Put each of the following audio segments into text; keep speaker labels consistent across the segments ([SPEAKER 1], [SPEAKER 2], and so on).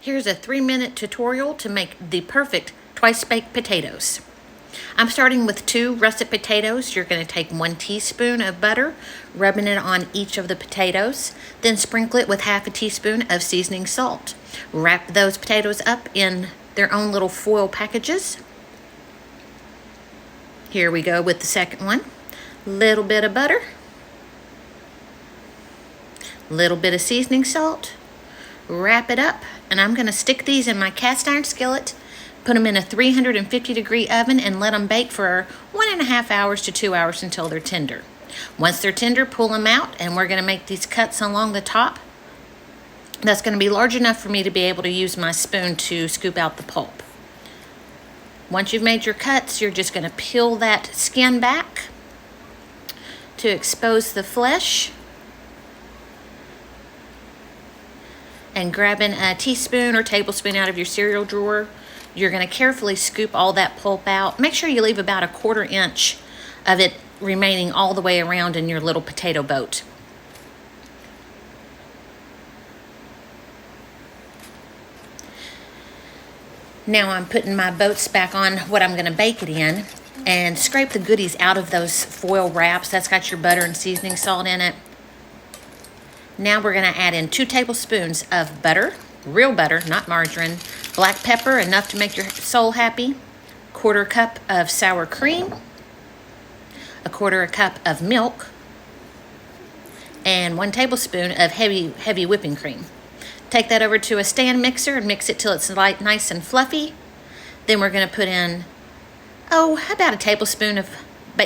[SPEAKER 1] Here's a 3-minute tutorial to make the perfect twice baked potatoes. I'm starting with 2 russet potatoes. You're going to take 1 teaspoon of butter, rubbing it on each of the potatoes, then sprinkle it with half a teaspoon of seasoning salt. Wrap those potatoes up in their own little foil packages. Here we go with the second one. Little bit of butter, little bit of seasoning salt. Wrap it up, and I'm going to stick these in my cast iron skillet, put them in a 350-degree oven, and let them bake for 1.5 hours to 2 hours until they're tender. Once they're tender, pull them out, and we're going to make these cuts along the top. That's going to be large enough for me to be able to use my spoon to scoop out the pulp. Once you've made your cuts, you're just going to peel that skin back to expose the flesh. And grabbing a teaspoon or tablespoon out of your cereal drawer, you're going to carefully scoop all that pulp out. Make sure you leave about 1/4 inch of it remaining all the way around in your little potato boat. Now I'm putting my boats back on what I'm going to bake it in, and scrape the goodies out of those foil wraps. That's got your butter and seasoning salt in it. Now we're going to add in 2 tablespoons of butter, real butter, not margarine, black pepper, enough to make your soul happy, 1/4 cup of sour cream, 1/4 cup of milk, and 1 tablespoon of heavy whipping cream. Take that over to a stand mixer and mix it till it's nice and fluffy. Then we're going to put in, about 1 tablespoon of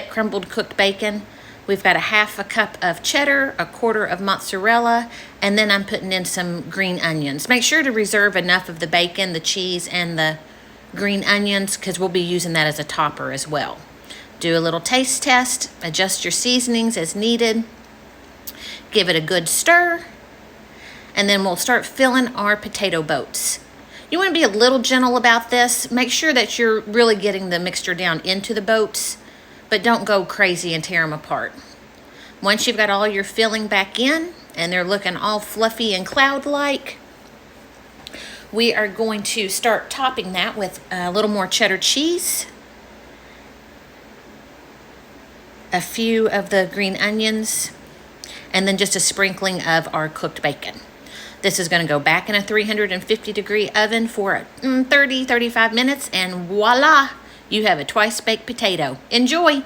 [SPEAKER 1] crumbled cooked bacon. We've got 1/2 cup of cheddar, 1/4 of mozzarella, and then I'm putting in some green onions. Make sure to reserve enough of the bacon, the cheese, and the green onions, because we'll be using that as a topper as well. Do a little taste test, adjust your seasonings as needed, give it a good stir, and then we'll start filling our potato boats. You want to be a little gentle about this. Make sure that you're really getting the mixture down into the boats, but don't go crazy and tear them apart. Once you've got all your filling back in and they're looking all fluffy and cloud-like, we are going to start topping that with a little more cheddar cheese, a few of the green onions, and then just a sprinkling of our cooked bacon. This is going to go back in a 350-degree oven for 30-35 minutes, and voila! You have a twice baked potato. Enjoy!